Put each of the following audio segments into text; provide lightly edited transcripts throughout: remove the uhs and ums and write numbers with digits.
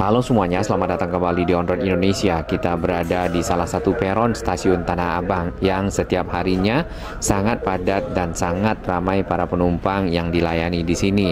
Halo semuanya, selamat datang kembali di On Road Indonesia. Kita berada di salah satu peron stasiun Tanah Abang yang setiap harinya sangat padat dan sangat ramai para penumpang yang dilayani di sini.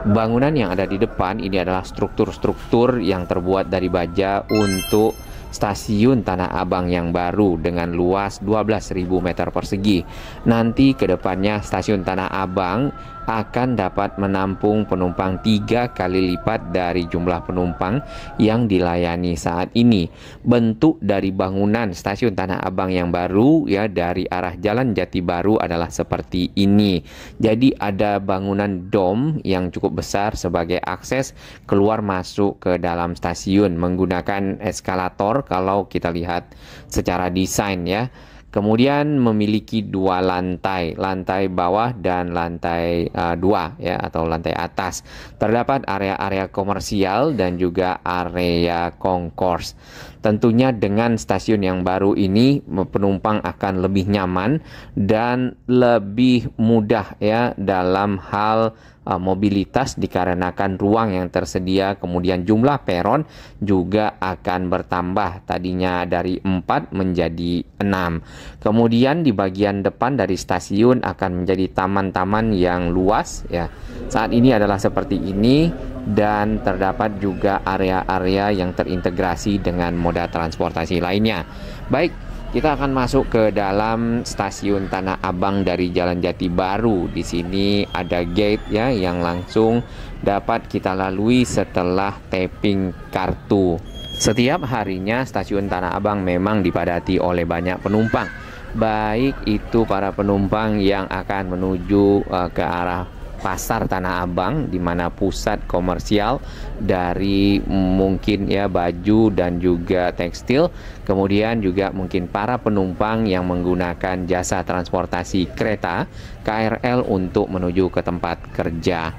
Bangunan yang ada di depan ini adalah struktur-struktur yang terbuat dari baja untuk stasiun Tanah Abang yang baru dengan luas 12.000 meter persegi. Nanti ke depannya stasiun Tanah Abang akan dapat menampung penumpang 3 kali lipat dari jumlah penumpang yang dilayani saat ini. Bentuk dari bangunan stasiun Tanah Abang yang baru ya dari arah Jalan Jati Baru adalah seperti ini. Jadi ada bangunan dom yang cukup besar sebagai akses keluar masuk ke dalam stasiun menggunakan eskalator kalau kita lihat secara desain ya. Kemudian memiliki 2 lantai, lantai bawah dan lantai 2 ya atau lantai atas. Terdapat area-area komersial dan juga area concourse. Tentunya dengan stasiun yang baru ini penumpang akan lebih nyaman dan lebih mudah ya dalam hal mobilitas dikarenakan ruang yang tersedia, kemudian jumlah peron juga akan bertambah, tadinya dari 4 menjadi 6. Kemudian di bagian depan dari stasiun akan menjadi taman-taman yang luas ya. Saat ini adalah seperti ini dan terdapat juga area-area yang terintegrasi dengan moda transportasi lainnya. Baik, kita akan masuk ke dalam stasiun Tanah Abang dari Jalan Jati Baru. Di sini ada gate ya yang langsung dapat kita lalui setelah tapping kartu. Setiap harinya stasiun Tanah Abang memang dipadati oleh banyak penumpang. Baik itu para penumpang yang akan menuju ke arah Pasar Tanah Abang di mana pusat komersial dari mungkin ya baju dan juga tekstil, kemudian juga mungkin para penumpang yang menggunakan jasa transportasi kereta KRL untuk menuju ke tempat kerja.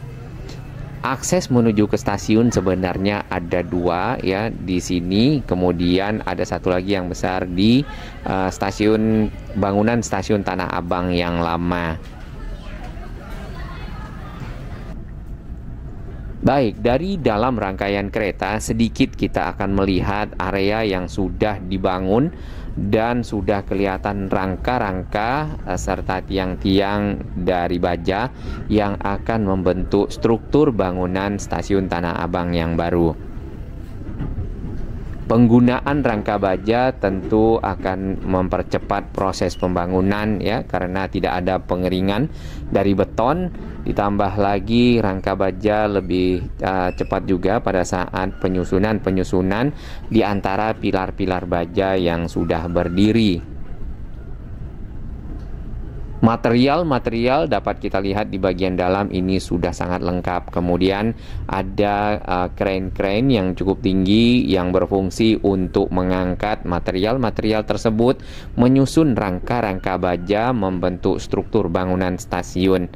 Akses menuju ke stasiun sebenarnya ada 2 ya di sini, kemudian ada satu lagi yang besar di stasiun bangunan stasiun Tanah Abang yang lama. Baik, dari dalam rangkaian kereta sedikit kita akan melihat area yang sudah dibangun dan sudah kelihatan rangka-rangka serta tiang-tiang dari baja yang akan membentuk struktur bangunan stasiun Tanah Abang yang baru. Penggunaan rangka baja tentu akan mempercepat proses pembangunan ya karena tidak ada pengeringan dari beton, ditambah lagi rangka baja lebih cepat juga pada saat penyusunan di antara pilar-pilar baja yang sudah berdiri. Material dapat kita lihat di bagian dalam ini sudah sangat lengkap. Kemudian ada crane-crane yang cukup tinggi yang berfungsi untuk mengangkat material-material tersebut, menyusun rangka-rangka baja membentuk struktur bangunan stasiun.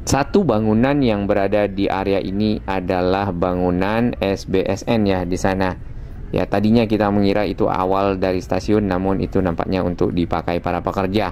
Satu bangunan yang berada di area ini adalah bangunan SBSN ya di sana. Ya, tadinya kita mengira itu awal dari stasiun, namun itu nampaknya untuk dipakai para pekerja.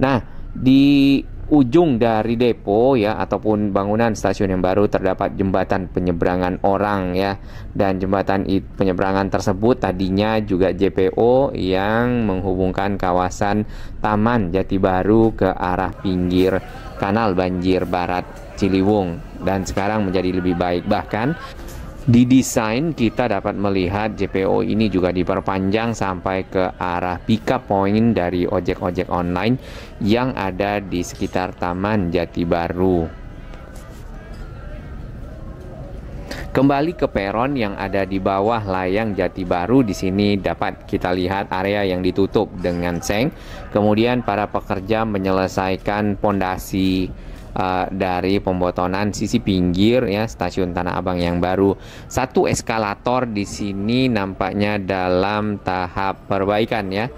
Nah, di ujung dari depo ya ataupun bangunan stasiun yang baru terdapat jembatan penyeberangan orang ya. Dan jembatan penyeberangan tersebut tadinya juga JPO yang menghubungkan kawasan Taman Jati Baru ke arah pinggir Kanal Banjir Barat Ciliwung dan sekarang menjadi lebih baik. Bahkan di desain kita dapat melihat JPO ini juga diperpanjang sampai ke arah pick-up point dari ojek-ojek online yang ada di sekitar Taman Jati Baru. Kembali ke peron yang ada di bawah layang Jati Baru, di sini dapat kita lihat area yang ditutup dengan seng. Kemudian para pekerja menyelesaikan pondasi dari pembotonan sisi pinggir ya stasiun Tanah Abang yang baru. Satu eskalator di sini nampaknya dalam tahap perbaikan ya,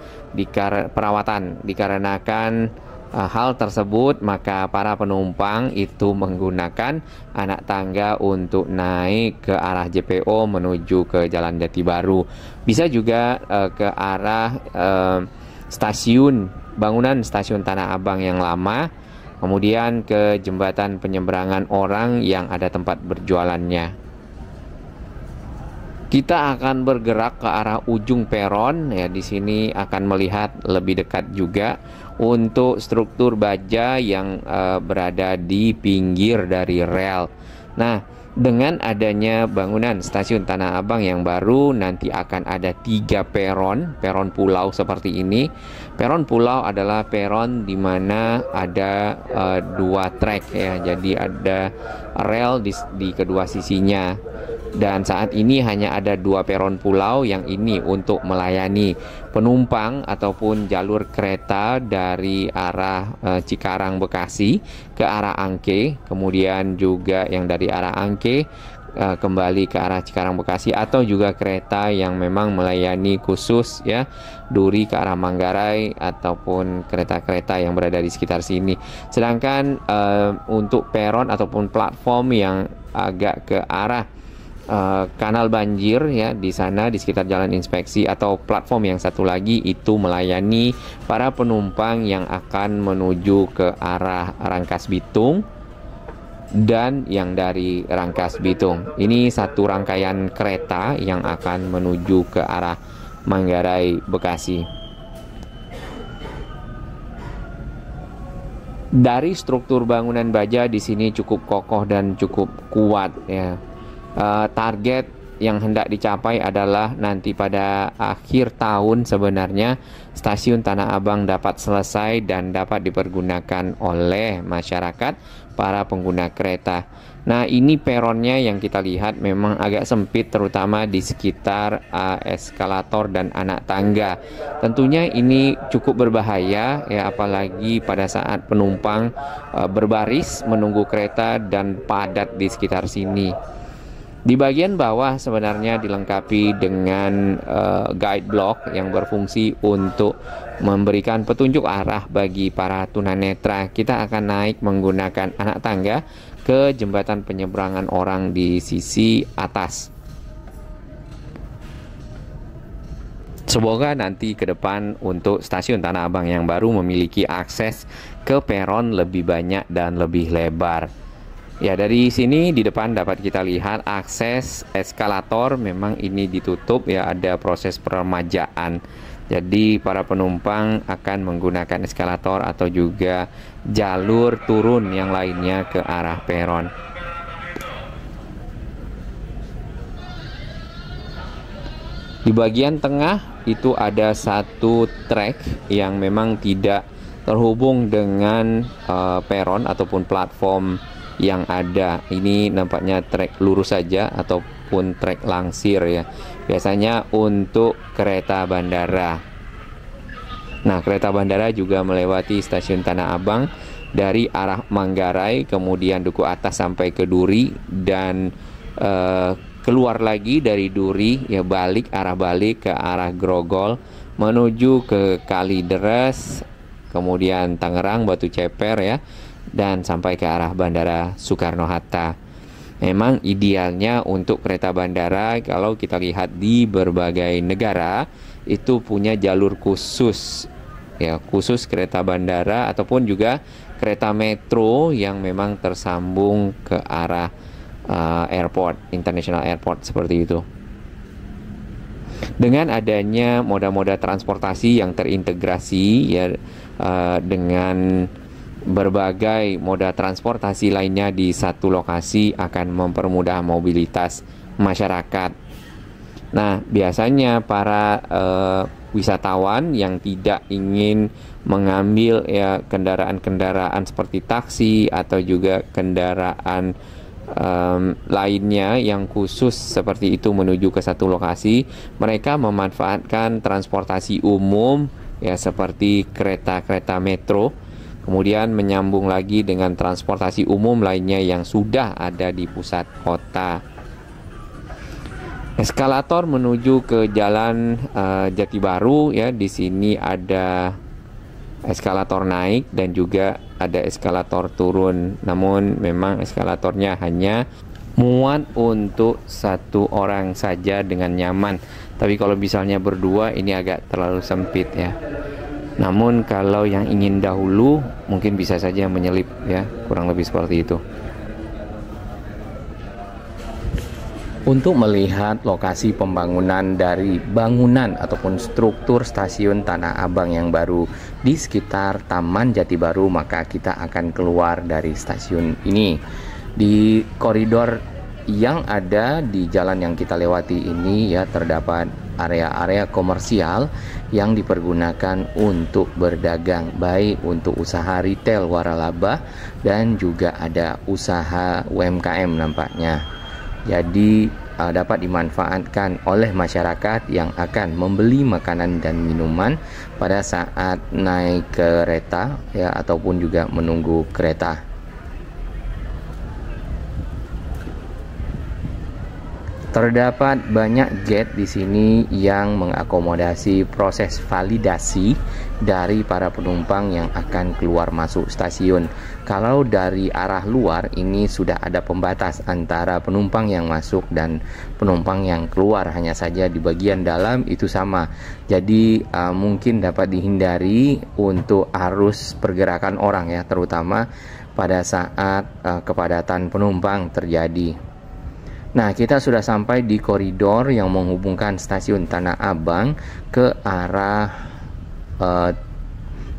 perawatan dikarenakan hal tersebut maka para penumpang itu menggunakan anak tangga untuk naik ke arah JPO menuju ke Jalan Jati Baru. Bisa juga ke arah bangunan stasiun Tanah Abang yang lama, kemudian ke jembatan penyeberangan orang yang ada tempat berjualannya. Kita akan bergerak ke arah ujung peron ya. Di sini akan melihat lebih dekat juga untuk struktur baja yang berada di pinggir dari rel. Nah, dengan adanya bangunan stasiun Tanah Abang yang baru, nanti akan ada 3 peron pulau seperti ini. Peron pulau adalah peron di mana ada 2 trek ya. Jadi ada rel di kedua sisinya. Dan saat ini hanya ada 2 peron pulau yang ini untuk melayani penumpang ataupun jalur kereta dari arah Cikarang Bekasi ke arah Angke, kemudian juga yang dari arah Angke kembali ke arah Cikarang Bekasi, atau juga kereta yang memang melayani khusus ya Duri ke arah Manggarai ataupun kereta-kereta yang berada di sekitar sini. Sedangkan untuk peron ataupun platform yang agak ke arah kanal banjir ya, di sana di sekitar Jalan Inspeksi, atau platform yang satu lagi itu melayani para penumpang yang akan menuju ke arah Rangkas Bitung dan yang dari Rangkas Bitung. Ini satu rangkaian kereta yang akan menuju ke arah Manggarai Bekasi. Dari struktur bangunan baja di sini cukup kokoh dan cukup kuat ya. Target yang hendak dicapai adalah nanti pada akhir tahun sebenarnya stasiun Tanah Abang dapat selesai dan dapat dipergunakan oleh masyarakat, para pengguna kereta. Nah, ini peronnya yang kita lihat memang agak sempit, terutama di sekitar eskalator dan anak tangga. Tentunya ini cukup berbahaya ya, apalagi pada saat penumpang berbaris menunggu kereta dan padat di sekitar sini. Di bagian bawah sebenarnya dilengkapi dengan guide block yang berfungsi untuk memberikan petunjuk arah bagi para tunanetra. Kita akan naik menggunakan anak tangga ke jembatan penyeberangan orang di sisi atas. Semoga nanti ke depan untuk stasiun Tanah Abang yang baru memiliki akses ke peron lebih banyak dan lebih lebar. Ya, dari sini di depan dapat kita lihat akses eskalator memang ini ditutup ya, ada proses peremajaan. Jadi para penumpang akan menggunakan eskalator atau juga jalur turun yang lainnya ke arah peron. Di bagian tengah itu ada satu trek yang memang tidak terhubung dengan peron ataupun platform yang ada. Ini nampaknya trek lurus saja ataupun trek langsir ya, biasanya untuk kereta bandara. Nah, kereta bandara juga melewati stasiun Tanah Abang dari arah Manggarai, kemudian Duku Atas sampai ke Duri, dan keluar lagi dari Duri ya, arah balik ke arah Grogol menuju ke Kalideres, kemudian Tangerang, Batu Ceper ya, dan sampai ke arah Bandara Soekarno-Hatta. Memang idealnya untuk kereta bandara, kalau kita lihat di berbagai negara itu punya jalur khusus ya, khusus kereta bandara ataupun juga kereta metro yang memang tersambung ke arah airport, international airport seperti itu. Dengan adanya moda-moda transportasi yang terintegrasi ya dengan berbagai moda transportasi lainnya di satu lokasi akan mempermudah mobilitas masyarakat. Nah, biasanya para wisatawan yang tidak ingin mengambil ya kendaraan-kendaraan seperti taksi atau juga kendaraan lainnya yang khusus seperti itu menuju ke satu lokasi, mereka memanfaatkan transportasi umum ya seperti kereta-kereta metro, kemudian menyambung lagi dengan transportasi umum lainnya yang sudah ada di pusat kota. Eskalator menuju ke Jalan Jati Baru ya, di sini ada eskalator naik dan juga ada eskalator turun. Namun memang eskalatornya hanya muat untuk satu orang saja dengan nyaman. Tapi kalau misalnya berdua ini agak terlalu sempit ya. Namun kalau yang ingin dahulu mungkin bisa saja menyelip ya, kurang lebih seperti itu. Untuk melihat lokasi pembangunan dari bangunan ataupun struktur stasiun Tanah Abang yang baru di sekitar Taman Jati Baru, maka kita akan keluar dari stasiun ini. Di koridor yang ada di jalan yang kita lewati ini ya, terdapat area-area komersial yang dipergunakan untuk berdagang, baik untuk usaha retail waralaba dan juga ada usaha UMKM nampaknya. Jadi dapat dimanfaatkan oleh masyarakat yang akan membeli makanan dan minuman pada saat naik kereta ya, ataupun juga menunggu kereta. Terdapat banyak gate di sini yang mengakomodasi proses validasi dari para penumpang yang akan keluar masuk stasiun. Kalau dari arah luar ini sudah ada pembatas antara penumpang yang masuk dan penumpang yang keluar, hanya saja di bagian dalam itu sama. Jadi mungkin dapat dihindari untuk arus pergerakan orang ya, terutama pada saat kepadatan penumpang terjadi. Nah, kita sudah sampai di koridor yang menghubungkan stasiun Tanah Abang ke arah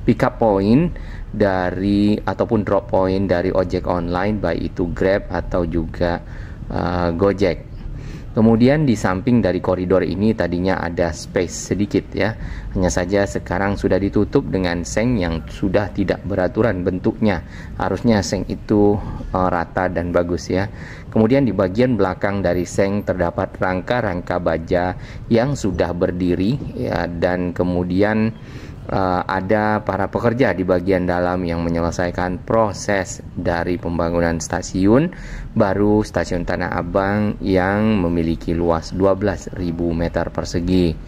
pick up point dari ataupun drop point dari ojek online, baik itu Grab atau juga Gojek. Kemudian di samping dari koridor ini tadinya ada space sedikit ya, hanya saja sekarang sudah ditutup dengan seng yang sudah tidak beraturan bentuknya. Harusnya seng itu rata dan bagus ya. Kemudian di bagian belakang dari seng terdapat rangka-rangka baja yang sudah berdiri ya, dan kemudian ada para pekerja di bagian dalam yang menyelesaikan proses dari pembangunan stasiun baru stasiun Tanah Abang yang memiliki luas 12.000 meter persegi.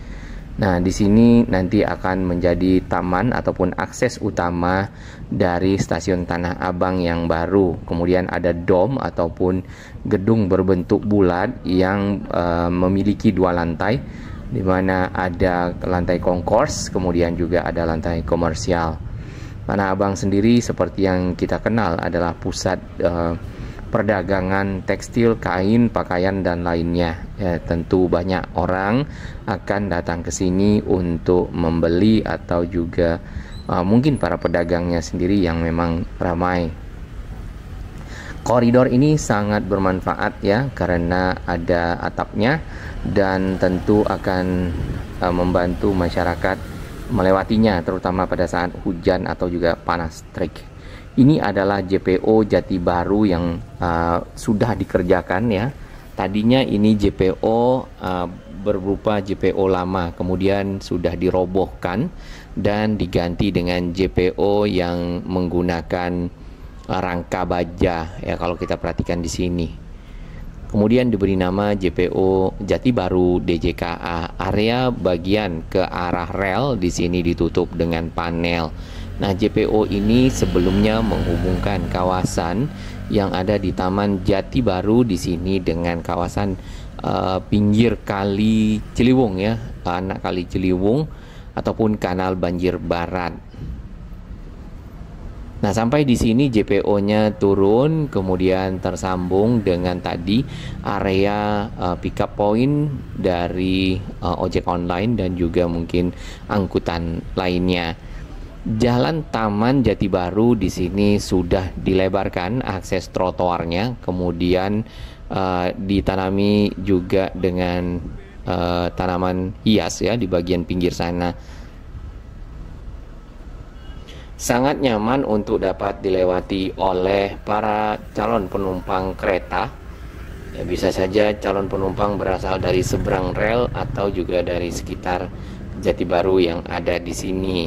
Nah, di sini nanti akan menjadi taman ataupun akses utama dari stasiun Tanah Abang yang baru. Kemudian ada dom ataupun gedung berbentuk bulat yang memiliki 2 lantai, di mana ada lantai concourse, kemudian juga ada lantai komersial. Tanah Abang sendiri seperti yang kita kenal adalah pusat perdagangan tekstil, kain, pakaian dan lainnya. Ya, tentu banyak orang akan datang ke sini untuk membeli atau juga mungkin para pedagangnya sendiri yang memang ramai. Koridor ini sangat bermanfaat ya, karena ada atapnya dan tentu akan membantu masyarakat melewatinya, terutama pada saat hujan atau juga panas terik. Ini adalah JPO Jati Baru yang sudah dikerjakan ya. Tadinya ini JPO berupa JPO lama, kemudian sudah dirobohkan dan diganti dengan JPO yang menggunakan rangka baja ya, kalau kita perhatikan di sini. Kemudian diberi nama JPO Jati Baru DJKA. Area bagian ke arah rel di sini ditutup dengan panel. Nah, JPO ini sebelumnya menghubungkan kawasan yang ada di Taman Jati Baru di sini dengan kawasan pinggir Kali Ciliwung ya, anak Kali Ciliwung ataupun Kanal Banjir Barat. Nah, sampai di sini JPO-nya turun, kemudian tersambung dengan tadi area pick up point dari ojek online dan juga mungkin angkutan lainnya. Jalan Taman Jati Baru di sini sudah dilebarkan akses trotoarnya, kemudian ditanami juga dengan tanaman hias ya di bagian pinggir sana. Sangat nyaman untuk dapat dilewati oleh para calon penumpang kereta. Ya, bisa saja calon penumpang berasal dari seberang rel atau juga dari sekitar Jati Baru yang ada di sini.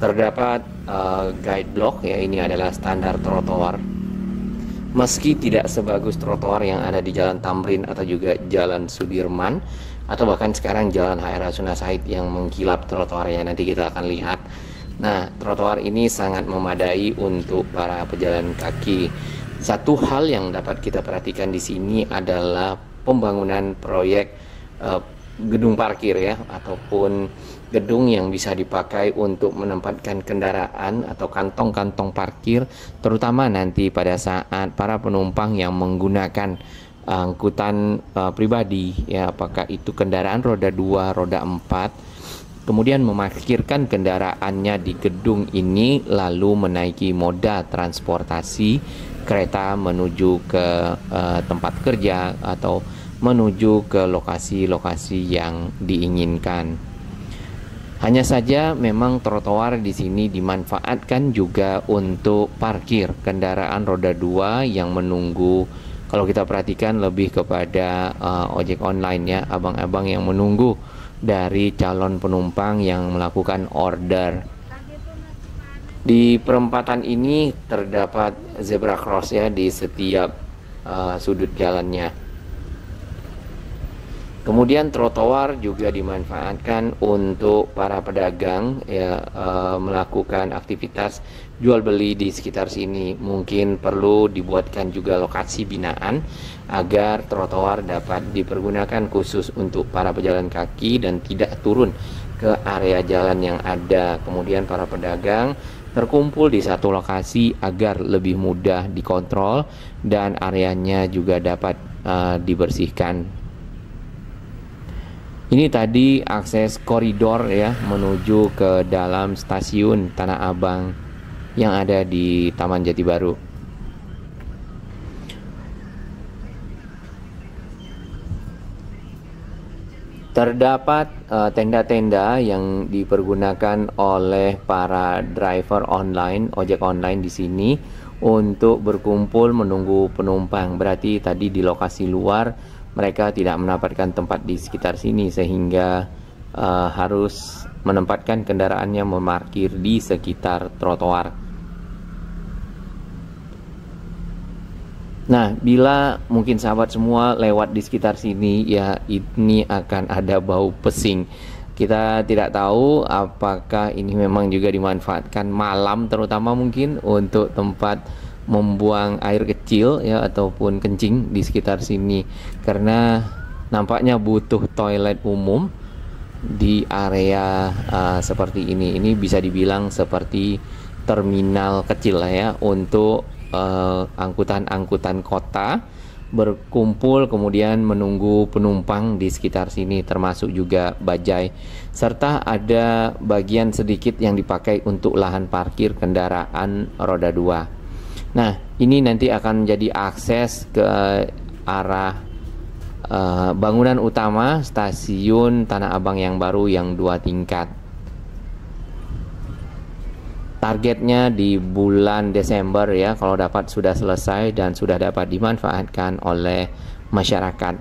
Terdapat guide block ya, ini adalah standar trotoar. Meski tidak sebagus trotoar yang ada di Jalan Tamrin atau juga Jalan Sudirman atau bahkan sekarang Jalan HR Rasuna Said yang mengkilap trotoarnya, nanti kita akan lihat. Nah, trotoar ini sangat memadai untuk para pejalan kaki. Satu hal yang dapat kita perhatikan di sini adalah pembangunan proyek gedung parkir ya, ataupun gedung yang bisa dipakai untuk menempatkan kendaraan atau kantong-kantong parkir, terutama nanti pada saat para penumpang yang menggunakan angkutan pribadi, ya, apakah itu kendaraan roda 2, roda 4, kemudian memarkirkan kendaraannya di gedung ini lalu menaiki moda transportasi kereta menuju ke tempat kerja atau menuju ke lokasi-lokasi yang diinginkan. Hanya saja memang trotoar di sini dimanfaatkan juga untuk parkir kendaraan roda 2 yang menunggu. Kalau kita perhatikan lebih kepada ojek online, ya, abang-abang yang menunggu dari calon penumpang yang melakukan order. Di perempatan ini terdapat zebra cross, ya, di setiap sudut jalannya. Kemudian trotoar juga dimanfaatkan untuk para pedagang, ya, melakukan aktivitas jual beli di sekitar sini. Mungkin perlu dibuatkan juga lokasi binaan agar trotoar dapat dipergunakan khusus untuk para pejalan kaki dan tidak turun ke area jalan yang ada. Kemudian para pedagang terkumpul di satu lokasi agar lebih mudah dikontrol dan areanya juga dapat dibersihkan. Ini tadi akses koridor, ya, menuju ke dalam stasiun Tanah Abang yang ada di Taman Jati Baru. Terdapat tenda-tenda yang dipergunakan oleh para driver online, ojek online di sini untuk berkumpul menunggu penumpang. Berarti tadi di lokasi luar mereka tidak mendapatkan tempat di sekitar sini sehingga harus menempatkan kendaraannya memarkir di sekitar trotoar. Nah, bila mungkin sahabat semua lewat di sekitar sini, ya, ini akan ada bau pesing. Kita tidak tahu apakah ini memang juga dimanfaatkan malam terutama mungkin untuk tempat membuang air kecil, ya, ataupun kencing di sekitar sini, karena nampaknya butuh toilet umum di area seperti ini. Ini bisa dibilang seperti terminal kecil lah, ya, untuk angkutan-angkutan kota berkumpul kemudian menunggu penumpang di sekitar sini, termasuk juga bajai, serta ada bagian sedikit yang dipakai untuk lahan parkir kendaraan roda 2. Nah, ini nanti akan menjadi akses ke arah bangunan utama stasiun Tanah Abang yang baru yang 2 tingkat. Targetnya di bulan Desember, ya, kalau dapat sudah selesai dan sudah dapat dimanfaatkan oleh masyarakat.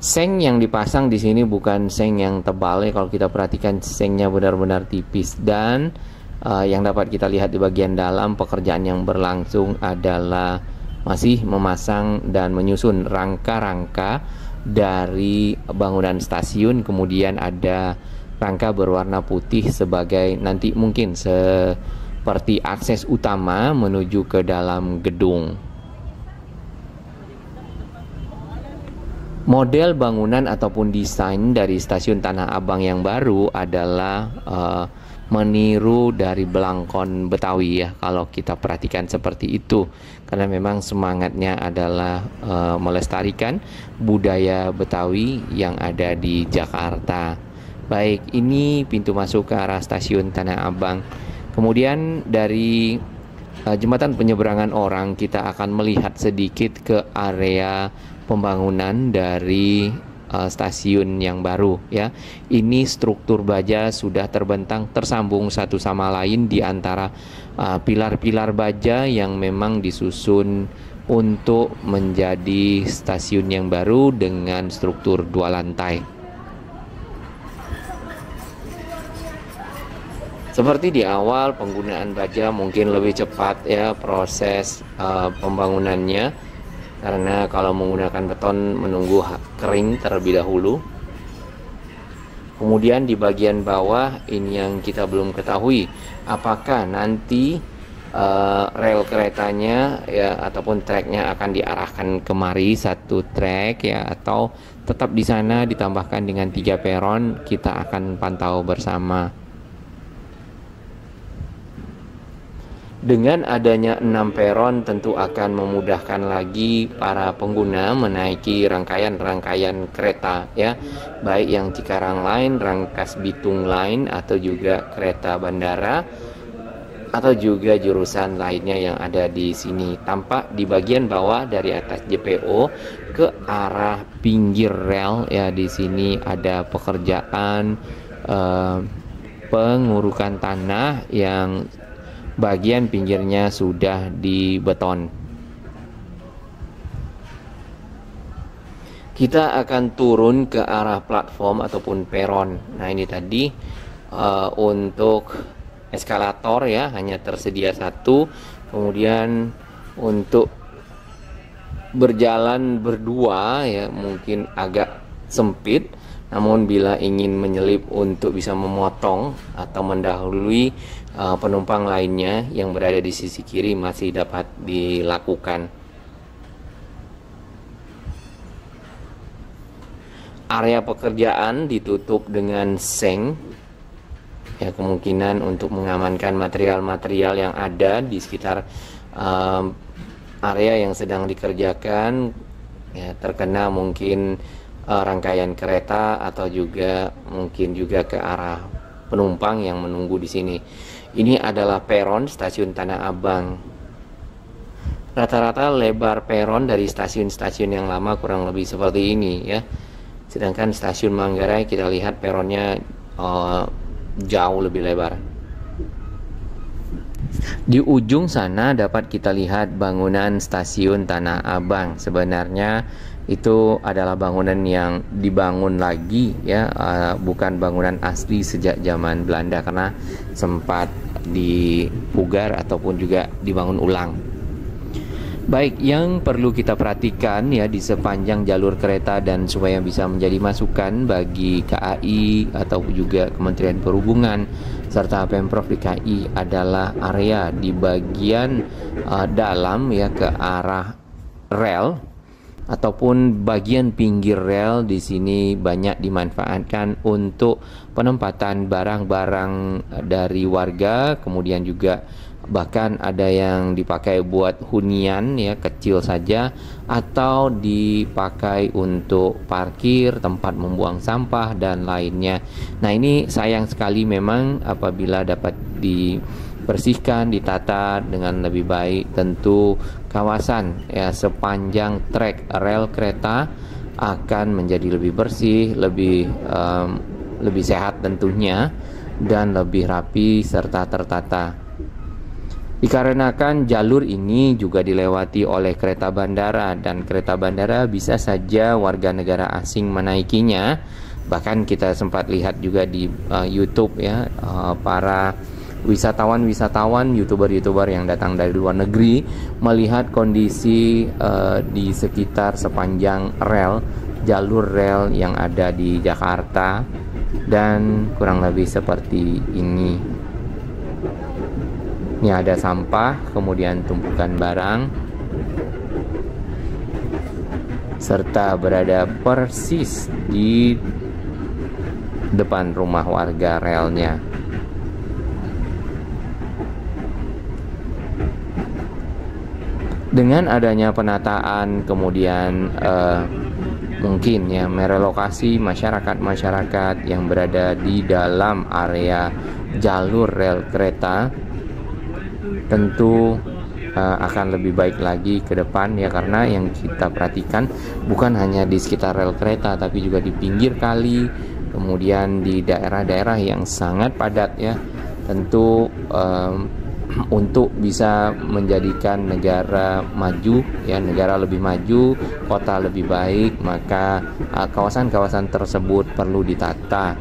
Seng yang dipasang di sini bukan seng yang tebal, ya. Kalau kita perhatikan sengnya benar-benar tipis, dan yang dapat kita lihat di bagian dalam pekerjaan yang berlangsung adalah masih memasang dan menyusun rangka-rangka dari bangunan stasiun. Kemudian ada rangka berwarna putih sebagai nanti mungkin seperti akses utama menuju ke dalam gedung. Model bangunan ataupun desain dari stasiun Tanah Abang yang baru adalah meniru dari belangkon Betawi, ya, kalau kita perhatikan seperti itu, karena memang semangatnya adalah melestarikan budaya Betawi yang ada di Jakarta. Baik, ini pintu masuk ke arah stasiun Tanah Abang. Kemudian dari jembatan penyeberangan orang kita akan melihat sedikit ke area pembangunan dari stasiun yang baru, ya. Ini struktur baja sudah terbentang tersambung satu sama lain di antara pilar-pilar baja yang memang disusun untuk menjadi stasiun yang baru dengan struktur 2 lantai. Seperti di awal, penggunaan baja mungkin lebih cepat, ya, proses pembangunannya, karena kalau menggunakan beton menunggu kering terlebih dahulu. Kemudian di bagian bawah ini yang kita belum ketahui, apakah nanti rel keretanya, ya, ataupun treknya akan diarahkan kemari satu trek, ya, atau tetap di sana ditambahkan dengan 3 peron. Kita akan pantau bersama. Dengan adanya 6 peron tentu akan memudahkan lagi para pengguna menaiki rangkaian-rangkaian kereta ya, baik yang Cikarang Line, Rangkas Bitung Line atau juga kereta bandara atau juga jurusan lainnya yang ada di sini. Tampak di bagian bawah dari atas JPO ke arah pinggir rel ya, di sini ada pekerjaan pengurukan tanah yang bagian pinggirnya sudah dibeton. Kita akan turun ke arah platform ataupun peron. Nah ini tadi untuk eskalator ya, hanya tersedia satu. Kemudian untuk berjalan berdua ya mungkin agak sempit. Namun bila ingin menyelip untuk bisa memotong atau mendahului penumpang lainnya yang berada di sisi kiri masih dapat dilakukan. Area pekerjaan ditutup dengan seng ya, kemungkinan untuk mengamankan material-material yang ada di sekitar area yang sedang dikerjakan ya, terkena mungkin rangkaian kereta atau juga mungkin juga ke arah penumpang yang menunggu di sini. Ini adalah peron stasiun Tanah Abang. Rata-rata lebar peron dari stasiun-stasiun yang lama kurang lebih seperti ini ya. Sedangkan stasiun Manggarai kita lihat peronnya jauh lebih lebar. Di ujung sana dapat kita lihat bangunan stasiun Tanah Abang. Sebenarnya itu adalah bangunan yang dibangun lagi ya, bukan bangunan asli sejak zaman Belanda karena sempat dipugar ataupun juga dibangun ulang. Baik, yang perlu kita perhatikan ya di sepanjang jalur kereta dan supaya bisa menjadi masukan bagi KAI atau juga Kementerian Perhubungan serta Pemprov DKI adalah area di bagian dalam ya ke arah rel ataupun bagian pinggir rel. Di sini banyak dimanfaatkan untuk penempatan barang-barang dari warga, kemudian juga bahkan ada yang dipakai buat hunian ya, kecil saja, atau dipakai untuk parkir, tempat membuang sampah dan lainnya. Nah ini sayang sekali memang apabila dapat dibersihkan, ditata dengan lebih baik, tentu kawasan ya sepanjang trek rel kereta akan menjadi lebih bersih, lebih sehat tentunya, dan lebih rapi serta tertata. Dikarenakan jalur ini juga dilewati oleh kereta bandara, dan kereta bandara bisa saja warga negara asing menaikinya. Bahkan kita sempat lihat juga di YouTube ya, para wisatawan, youtuber yang datang dari luar negeri melihat kondisi di sekitar sepanjang jalur rel yang ada di Jakarta, dan kurang lebih seperti ini. Ini ada sampah, kemudian tumpukan barang, serta berada persis di depan rumah warga relnya. Dengan adanya penataan, kemudian mungkin ya merelokasi masyarakat yang berada di dalam area jalur rel kereta, tentu akan lebih baik lagi ke depan ya, karena yang kita perhatikan bukan hanya di sekitar rel kereta tapi juga di pinggir kali, kemudian di daerah-daerah yang sangat padat ya. Tentu untuk bisa menjadikan negara maju ya, negara lebih maju, kota lebih baik, maka kawasan-kawasan tersebut perlu ditata.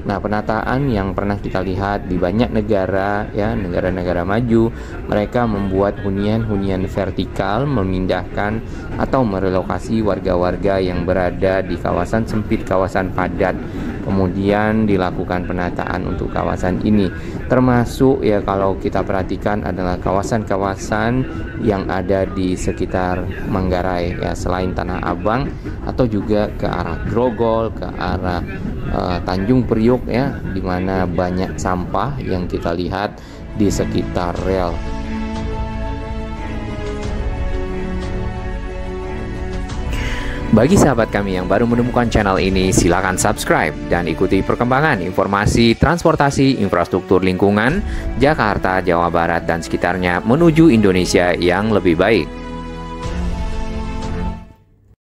Nah, penataan yang pernah kita lihat di banyak negara ya, negara-negara maju, mereka membuat hunian-hunian vertikal, memindahkan atau merelokasi warga-warga yang berada di kawasan sempit, kawasan padat. Kemudian dilakukan penataan untuk kawasan ini. Termasuk ya kalau kita perhatikan adalah kawasan-kawasan yang ada di sekitar Manggarai ya, selain Tanah Abang atau juga ke arah Grogol, ke arah Tanjung Priok ya, di mana banyak sampah yang kita lihat di sekitar rel. Bagi sahabat kami yang baru menemukan channel ini, silakan subscribe dan ikuti perkembangan informasi transportasi, infrastruktur lingkungan, Jakarta, Jawa Barat, dan sekitarnya menuju Indonesia yang lebih baik.